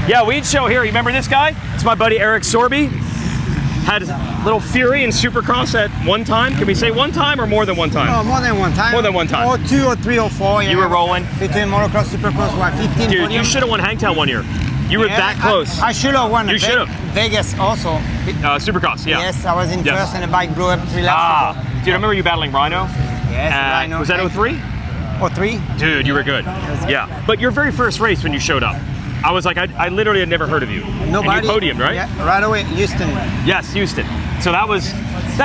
Yeah, Weege show here. You remember this guy? It's my buddy Eric Sorby. Had a little fury in Supercross at one time. Can we say one time or more than one time? Oh, more than one time. More than one time. Or 2 or 3 or 4. Yeah. You were rolling? Between Motocross, Supercross, what, 15 Dude, podium? you should have won Hangtown one year. You were that close. I should have won. You should have. Vegas also. Supercross, yeah. Yes, I was in first and the bike blew up 3 laps ago. Dude, I remember you battling Rhino. Yes, Rhino. Was that 03? 03? Dude, you were good. Yeah, but your very first race when you showed up, I was like, I literally had never heard of you. Nobody. And you podiumed, right? Yeah, right away, Houston. Yes, Houston. So that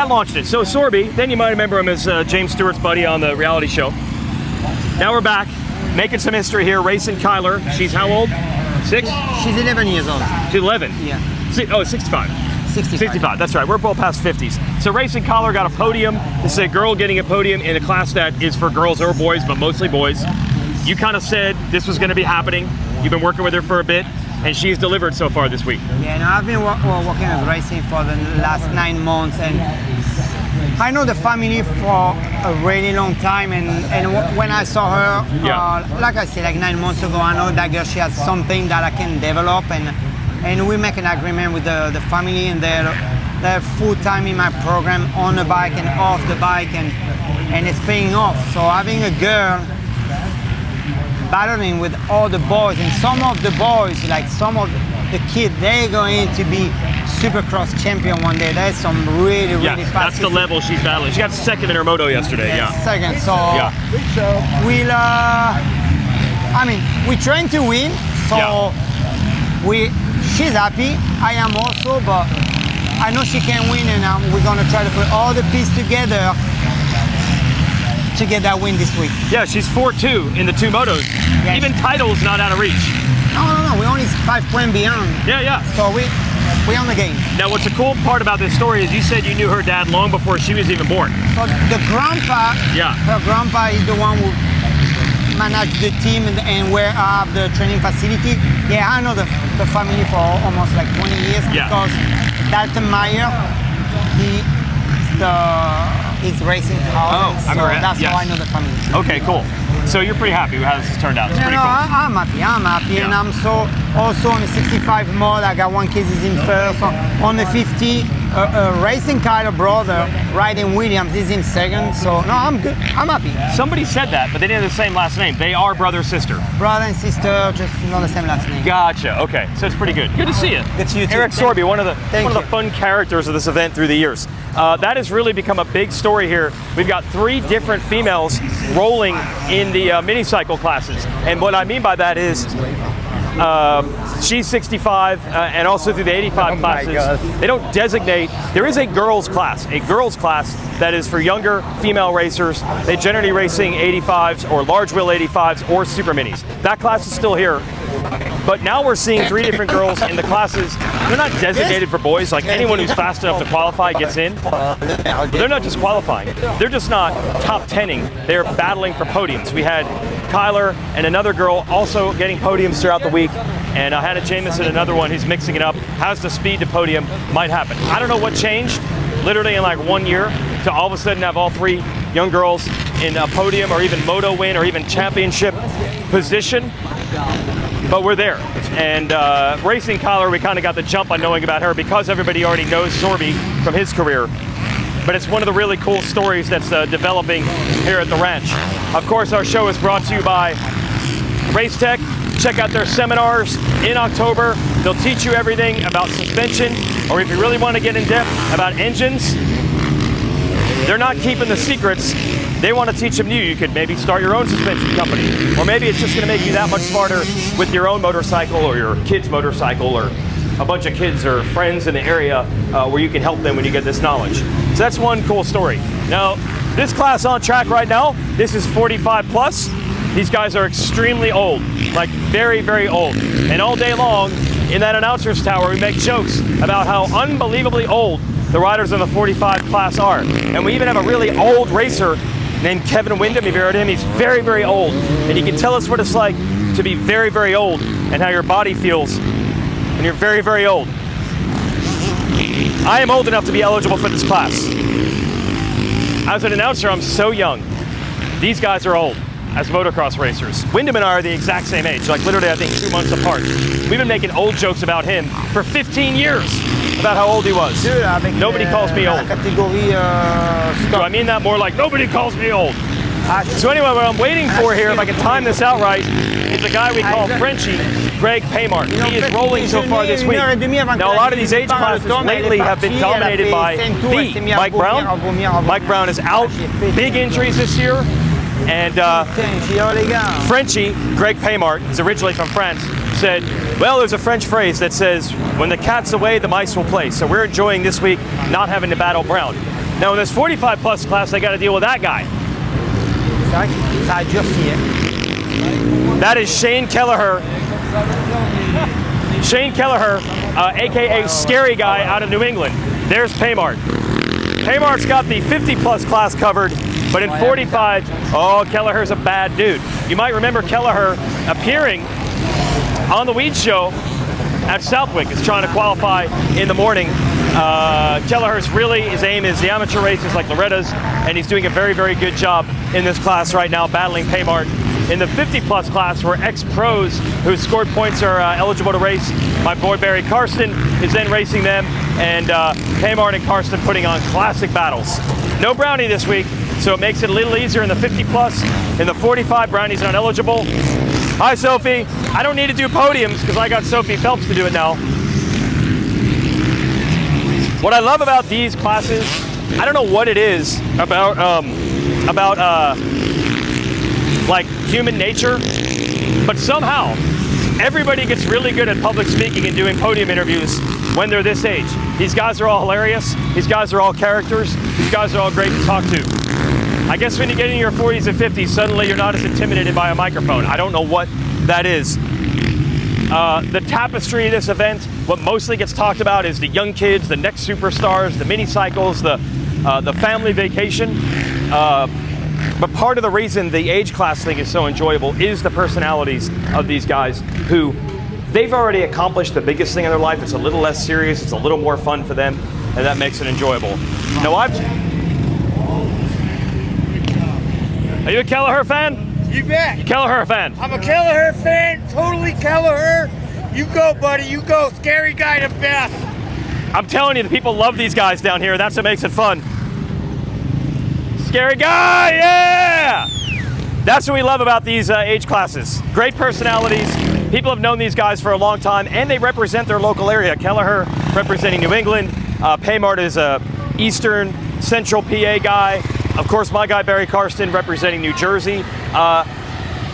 launched it. So Sorby, then you might remember him as James Stewart's buddy on the reality show. Now we're back, making some history here, racing Kyler. She's how old? 6? She's 11 years old. She's 11? Yeah. 65. 65. That's right. We're both past 50s. So Racing Collar got a podium. This is a girl getting a podium in a class that is for girls or boys, but mostly boys. You kind of said this was going to be happening. You've been working with her for a bit, and she's delivered so far this week. Yeah, no, I've been working with racing for the last 9 months, and I know the family for a really long time. And when I saw her, like I said, like 9 months ago, I know that girl, she has something that I can develop, and we make an agreement with the family, and they're full time in my program on the bike and off the bike, and it's paying off. So having a girl battling with all the boys, and some of the boys, like some of the kids, they're going to be Supercross champion one day. There's some really fast. That's the level she's battling. She got second in her moto yesterday. Second. So we'll. I mean, we trying to win. So she's happy. I am also, but I know she can win, and we're gonna try to put all the pieces together to get that win this week. Yeah, she's 4-2 in the 2 motos. Yeah. Even title's not out of reach. No, we're only 5 points beyond. Yeah. So we're on the game. Now, what's a cool part about this story is you said you knew her dad long before she was even born. So the grandpa, her grandpa is the one who managed the team and where I have the training facility. Yeah, I know the family for almost like 20 years because Dalton Meyer, he's racing cars. So that's how I know the family. Okay, cool. So you're pretty happy with how this has turned out. It's pretty cool. I'm happy, and I'm also on the 65 mod. I got 1 kid is in first. On the 50, racing Kyler brother, riding Williams, is in second. So no, I'm good. I'm happy. Somebody said that, but they didn't have the same last name. They are brother sister. Brother and sister, just not the same last name. Gotcha. Okay, so it's pretty good. Good to see you. Good to see you too. Eric Sorby, one of the fun characters of this event through the years. That has really become a big story here. We've got 3 different females rolling in the mini cycle classes, and what I mean by that is she's 65 and also through the 85 classes. They don't designate. There is a girls class that is for younger female racers. They generally racing 85s or large wheel 85s or super minis. That class is still here. But now we're seeing 3 different girls in the classes. They're not designated for boys. Like anyone who's fast enough to qualify gets in. They're not just qualifying. They're just not top 10ing. They're battling for podiums. We had Kyler and another girl also getting podiums throughout the week. And Hannah Jamison, another one who's mixing it up, has the speed to podium. Might happen. I don't know what changed literally in like 1 year to all of a sudden have all 3 young girls in a podium or even moto win or even championship position. But we're there. And Racing Collar, we kind of got the jump on knowing about her because everybody already knows Sorby from his career. But it's one of the really cool stories that's developing here at the ranch. Of course, our show is brought to you by Race Tech. Check out their seminars in October. They'll teach you everything about suspension, or if you really want to get in depth about engines, they're not keeping the secrets. They want to teach them to you. You could maybe start your own suspension company, or maybe it's just going to make you that much smarter with your own motorcycle or your kid's motorcycle or a bunch of kids or friends in the area where you can help them when you get this knowledge. So that's one cool story. Now, this class on track right now, this is 45 plus. These guys are extremely old, like very, very old. And all day long in that announcer's tower, we make jokes about how unbelievably old the riders in the 45 class are. And we even have a really old racer named Kevin Windham. If you heard him, he's very, very old. And he can tell us what it's like to be very, very old and how your body feels when you're very, very old. I am old enough to be eligible for this class. As an announcer, I'm so young. These guys are old. as motocross racers. Wyndham and I are the exact same age, like literally I think 2 months apart. We've been making old jokes about him for 15 years, about how old he was. Nobody calls me old. So I mean that more like nobody calls me old. So anyway, what I'm waiting for here, if I can time this out right, is a guy we call Frenchie, Greg Paymart. He is rolling so far this week. Now, a lot of these age classes lately have been dominated by the Mike Brown. Mike Brown is out, big injuries this year. And Frenchie, Greg Paymart, is originally from France, said, well, there's a French phrase that says, when the cat's away, the mice will play. So we're enjoying this week not having to battle Brown. Now, in this 45 plus class, they got to deal with that guy. That is Shane Kelleher. Shane Kelleher, AKA Scary Guy out of New England. There's Paymart. Paymart's got the 50 plus class covered, but in 45, oh, Kelleher's a bad dude. You might remember Kelleher appearing on the Weege show at Southwick. Is trying to qualify in the morning. Kelleher's really, his aim is the amateur races like Loretta's, and he's doing a very, very good job in this class right now, battling Paymart. In the 50 plus class, where ex-pros who scored points are eligible to race, my boy Barry Karsten is then racing them, and Paymart and Karsten putting on classic battles. No Brownie this week, so it makes it a little easier in the 50 plus. In the 45, Brownie's not eligible. Hi, Sophie. I don't need to do podiums because I got Sophie Phelps to do it now. What I love about these classes, I don't know what it is about like human nature, but somehow everybody gets really good at public speaking and doing podium interviews when they're this age. These guys are all hilarious. These guys are all characters. These guys are all great to talk to. I guess when you get in your 40s and 50s, suddenly you're not as intimidated by a microphone. I don't know what that is. The tapestry of this event, what mostly gets talked about is the young kids, the next superstars, the mini cycles, the family vacation. But part of the reason the age class thing is so enjoyable is the personalities of these guys who they've already accomplished the biggest thing in their life. It's a little less serious, it's a little more fun for them, and that makes it enjoyable. Now, are you a Kelleher fan? You bet. Kelleher fan. I'm a Kelleher fan, totally Kelleher. You go, buddy, you go. Scary Guy to best. I'm telling you, the people love these guys down here. That's what makes it fun. Scary Guy, yeah! That's what we love about these age classes. Great personalities. People have known these guys for a long time, and they represent their local area. Kelleher representing New England. Paymart is a Eastern Central PA guy. Of course, my guy Barry Karsten representing New Jersey.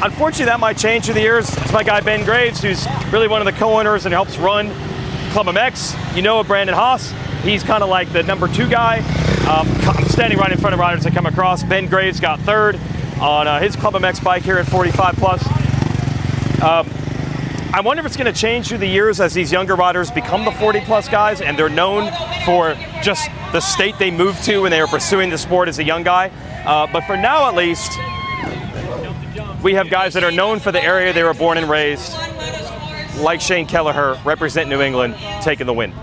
Unfortunately, that might change through the years. It's my guy Ben Graves, who's really one of the co-owners and helps run Club MX. You know of Brandon Haas. He's kind of like the number 2 guy. I'm standing right in front of riders that come across. Ben Graves got 3rd on his Club MX bike here at 45 plus. I wonder if it's going to change through the years as these younger riders become the 40 plus guys and they're known for just the state they moved to when they were pursuing the sport as a young guy. But for now, at least, we have guys that are known for the area they were born and raised, like Shane Kelleher, represent New England, taking the win.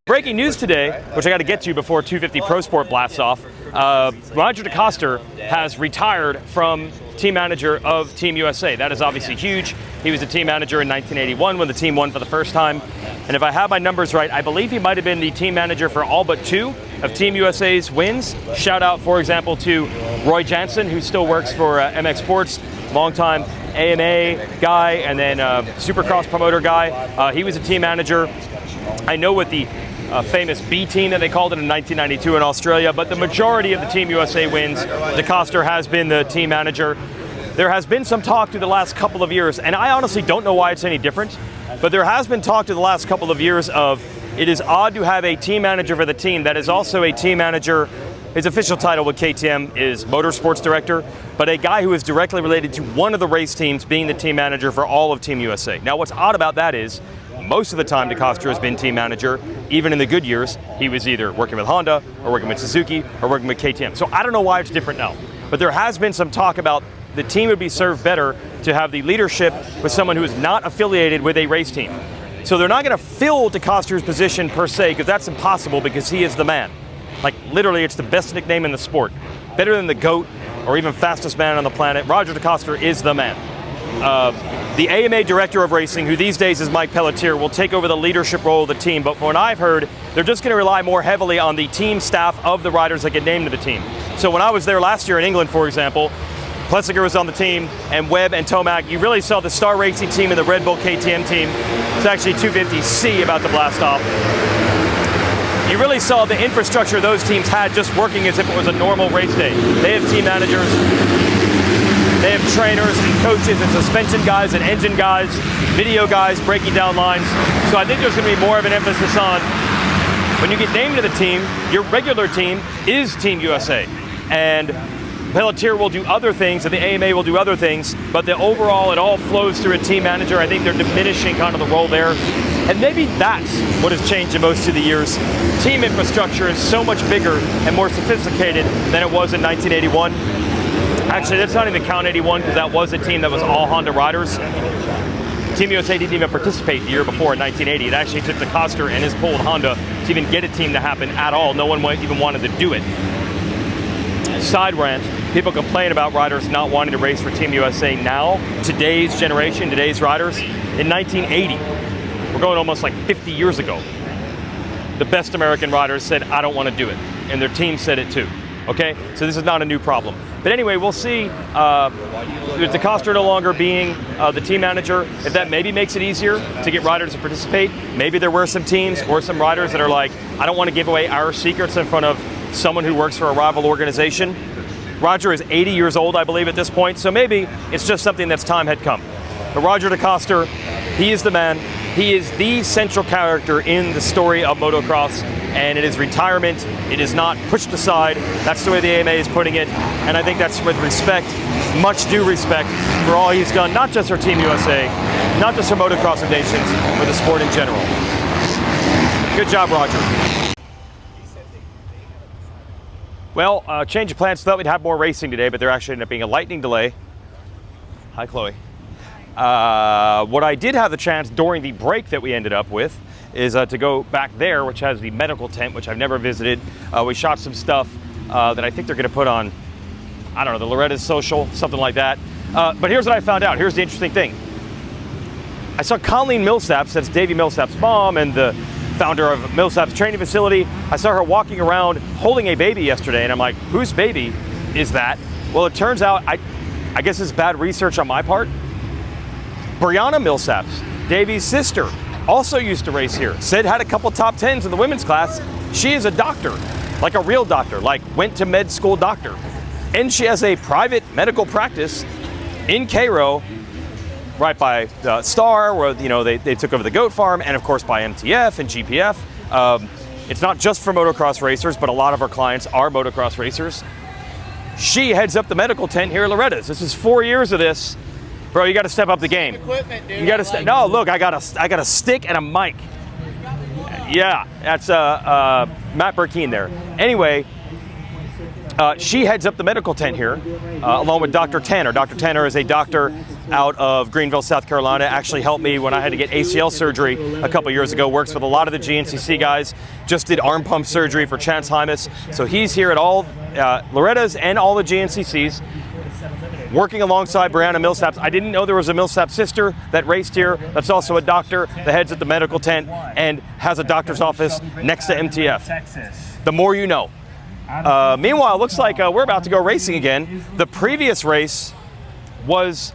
Breaking news today, which I got to get to before 250 Pro Sport blasts off, Roger DeCoster has retired from team manager of Team USA. That is obviously huge. He was a team manager in 1981 when the team won for the first time. And if I have my numbers right, I believe he might have been the team manager for all but 2 of Team USA's wins. Shout out, for example, to Roy Jansen, who still works for MX Sports, longtime AMA guy, and then Supercross promoter guy. He was a team manager. I know with the famous B team that they called it in 1992 in Australia, but the majority of the Team USA wins, DeCoster has been the team manager. There has been some talk through the last couple of years, and I honestly don't know why it's any different, but there has been talk through the last couple of years of it is odd to have a team manager for the team that is also a team manager. His official title with KTM is Motorsports Director, but a guy who is directly related to one of the race teams being the team manager for all of Team USA. Now, what's odd about that is most of the time DeCoster has been team manager. Even in the good years, he was either working with Honda or working with Suzuki or working with KTM. So I don't know why it's different now, but there has been some talk about the team would be served better to have the leadership with someone who is not affiliated with a race team. So they're not going to fill DeCoster's position per se, because that's impossible because he is the man. Like literally, it's the best nickname in the sport. Better than the GOAT, or even fastest man on the planet. Roger DeCoster is the man. The AMA director of racing, who these days is Mike Pelletier, will take over the leadership role of the team. But from what I've heard, they're just going to rely more heavily on the team staff of the riders that get named to the team. So when I was there last year in England, for example, Plessinger was on the team, and Webb and Tomac. You really saw the Star Racing team and the Red Bull KTM team. It's actually 250C about to blast off. You really saw the infrastructure those teams had just working as if it was a normal race day. They have team managers, they have trainers and coaches and suspension guys and engine guys, video guys breaking down lines. So I think there's going to be more of an emphasis on, when you get named to the team, your regular team is Team USA. And Pelletier will do other things, and the AMA will do other things, but the overall, it all flows through a team manager. I think they're diminishing kind of the role there. And maybe that's what has changed in most of the years. Team infrastructure is so much bigger and more sophisticated than it was in 1981. Actually, that's not even count 81, because that was a team that was all Honda riders. Team USA didn't even participate the year before in 1980. It actually took DeCoster and his pooled Honda to even get a team to happen at all. No one even wanted to do it. Side rant, people complain about riders not wanting to race for Team USA now, today's generation, today's riders. In 1980, we're going almost like 50 years ago, the best American riders said, I don't want to do it. And their team said it too. Okay, so this is not a new problem. But anyway, we'll see with DeCoster no longer being the team manager, if that maybe makes it easier to get riders to participate. Maybe there were some teams or some riders that are like, I don't want to give away our secrets in front of someone who works for a rival organization. Roger is 80 years old, I believe, at this point, so maybe it's just something that's time had come. But Roger DeCoster, he is the man. He is the central character in the story of motocross, and it is retirement. It is not pushed aside. That's the way the AMA is putting it, and I think that's with respect, much due respect for all he's done, not just for Team USA, not just for motocross nations, but the sport in general. Good job, Roger. Well, change of plans. Thought we'd have more racing today, but there actually ended up being a lightning delay. Hi, Chloe. What I did have the chance during the break that we ended up with is to go back there, which has the medical tent, which I've never visited. We shot some stuff that I think they're going to put on, I don't know, the Loretta's social, something like that. But here's what I found out. Here's the interesting thing. I saw Colleen Millsaps, that's Davey Millsap's mom and the founder of Millsap's training facility. I saw her walking around holding a baby yesterday, and I'm like, whose baby is that? Well, it turns out, I guess it's bad research on my part. Brianna Millsaps, Davey's sister, also used to race here. Said had a couple top 10s in the women's class. She is a doctor, like a real doctor, like went to med school doctor. And she has a private medical practice in Cairo, right by Star, where they took over the goat farm, and of course by MTF and GPF. It's not just for motocross racers, but a lot of our clients are motocross racers. She heads up the medical tent here at Loretta's. This is 4 years of this. Bro, you got to step up the game. Equipment, dude. You got to no, look, I got a stick and a mic. Yeah, that's Matt Burkeen there. Anyway, she heads up the medical tent here, along with Dr. Tanner. Dr. Tanner is a doctor out of Greenville, South Carolina. Actually helped me when I had to get ACL surgery a couple years ago. Works with a lot of the GNCC guys. Just did arm pump surgery for Chance Hymas. So he's here at all Loretta's and all the GNCCs, working alongside Brianna Millsaps. I didn't know there was a Millsap sister that raced here. That's also a doctor that heads at the medical tent and has a doctor's office next to MTF. The more you know. Meanwhile, it looks like we're about to go racing again. The previous race was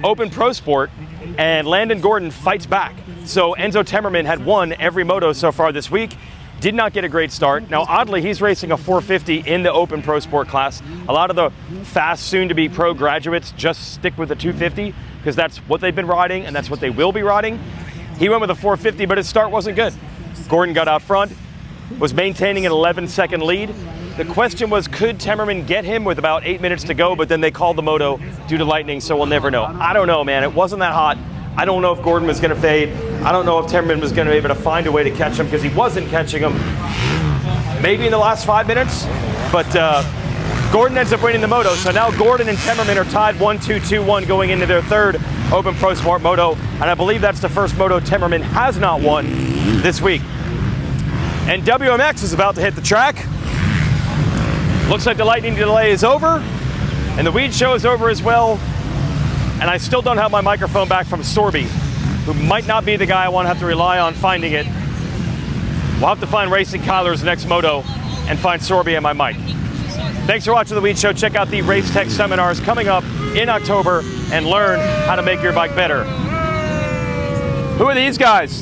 Open Pro Sport, and Landon Gordon fights back. So Enzo Temmerman had won every moto so far this week. Did not get a great start. Now, oddly, he's racing a 450 in the Open Pro Sport class. A lot of the fast, soon-to-be pro graduates just stick with the 250 because that's what they've been riding and that's what they will be riding. He went with a 450, but his start wasn't good. Gordon got out front, was maintaining an 11-second lead. The question was, could Temmerman get him with about 8 minutes to go, but then they called the moto due to lightning, so we'll never know. I don't know, man. It wasn't that hot. I don't know if Gordon was going to fade. I don't know if Temmerman was going to be able to find a way to catch him because he wasn't catching him maybe in the last 5 minutes. But Gordon ends up winning the moto. So now Gordon and Temmerman are tied 1-2-2-1 going into their third Open Pro Sport moto. And I believe that's the first moto Temmerman has not won this week. And WMX is about to hit the track. Looks like the lightning delay is over. And the Weege show is over as well. And I still don't have my microphone back from Sorby, who might not be the guy I want to have to rely on finding it. We'll have to find Racing Kyler's next moto and find Sorby and my mic. Thanks for watching the Weege Show. Check out the Race Tech seminars coming up in October and learn how to make your bike better. Who are these guys?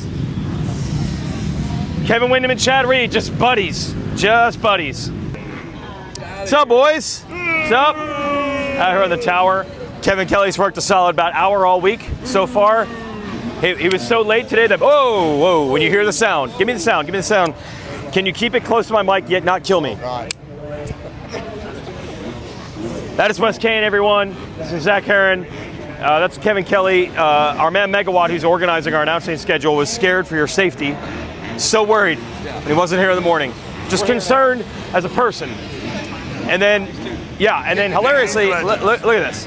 Kevin Windham and Chad Reed, just buddies. Just buddies. What's up, boys? What's up? Out here on the tower. Kevin Kelly's worked a solid about hour all week so far. He was so late today that, whoa, when you hear the sound, give me the sound, give me the sound. Can you keep it close to my mic yet not kill me? Right. That is Wes Kane, everyone. This is Zach Herron. That's Kevin Kelly. Our man Megawatt, who's organizing our announcing schedule, was scared for your safety. So worried when he wasn't here in the morning. Just concerned as a person. And then, hilariously, look at this.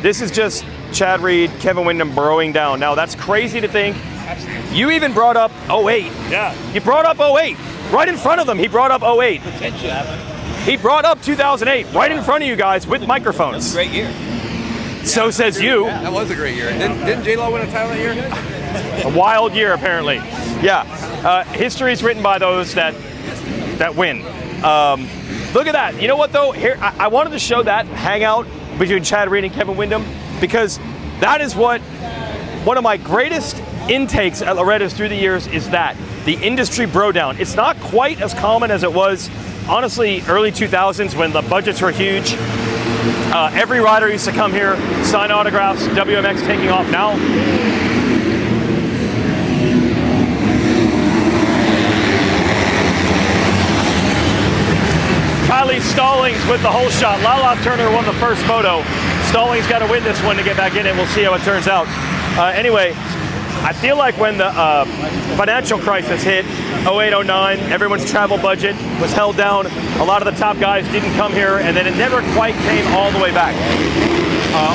This is just Chad Reed, Kevin Windham burrowing down. Now, that's crazy to think. You even brought up 08. Yeah. You brought up 08. Right in front of them, he brought up 08. He brought up 2008 right in front of you guys with microphones. Great year. So says you. That was a great year. Didn't J-Lo win a title that year? A wild year, apparently. Yeah. History is written by those that win. Look at that. You know what, though? Here, I wanted to show that hangout between Chad Reed and Kevin Windham because that is what one of my greatest intakes at Loretta's through the years is that. The industry bro down. It's not quite as common as it was, honestly, early 2000s when the budgets were huge. Every rider used to come here, sign autographs, WMX taking off now. Kylie Stallings with the whole shot. Lala Turner won the first moto. Stallings got to win this one to get back in it. We'll see how it turns out. Anyway, I feel like when the financial crisis hit, 08, 09, everyone's travel budget was held down. A lot of the top guys didn't come here, and then it never quite came all the way back.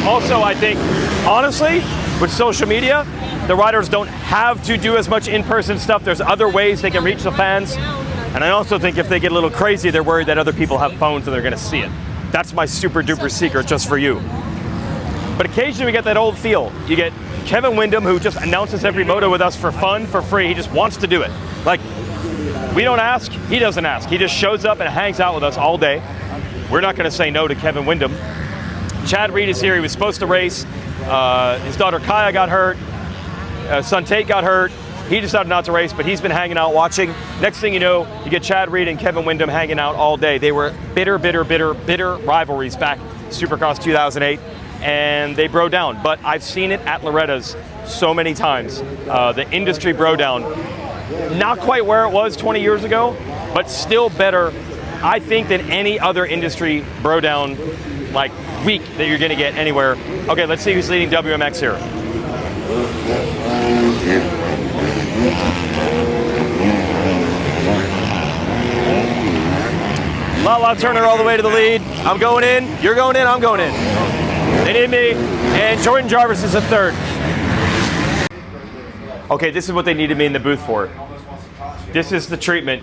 Also, I think, honestly, with social media, the riders don't have to do as much in-person stuff. There's other ways they can reach the fans. And I also think if they get a little crazy, they're worried that other people have phones and they're going to see it. That's my super duper secret just for you. But occasionally we get that old feel. You get Kevin Windham, who just announces every moto with us for fun, for free. He just wants to do it. Like, we don't ask, he doesn't ask. He just shows up and hangs out with us all day. We're not going to say no to Kevin Windham. Chad Reed is here. He was supposed to race. His daughter Kaya got hurt. Son Tate got hurt. He decided not to race, but he's been hanging out watching. Next thing you know, you get Chad Reed and Kevin Windham hanging out all day. They were bitter rivalries back Supercross 2008. And they bro down. But I've seen it at Loretta's so many times. The industry bro down. Not quite where it was 20 years ago, but still better, I think, than any other industry bro down like week that you're gonna get anywhere. Okay, let's see who's leading WMX here. Lala Turner all the way to the lead. I'm going in, you're going in, I'm going in. They need me, and Jordan Jarvis is a third. Okay, this is what they needed me in the booth for. This is the treatment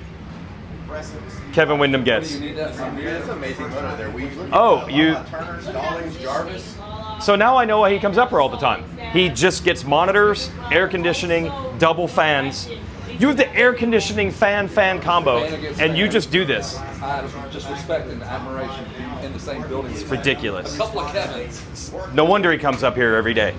Kevin Windham gets. That's an amazing moto there. Oh, you... Turner, Stallings, Jarvis. So now I know why he comes up here all the time. He just gets monitors, air conditioning, double fans. You have the air conditioning fan combo, and you just do this. Just respect and admiration in the same building. It's ridiculous. A couple of Kevins. No wonder he comes up here every day.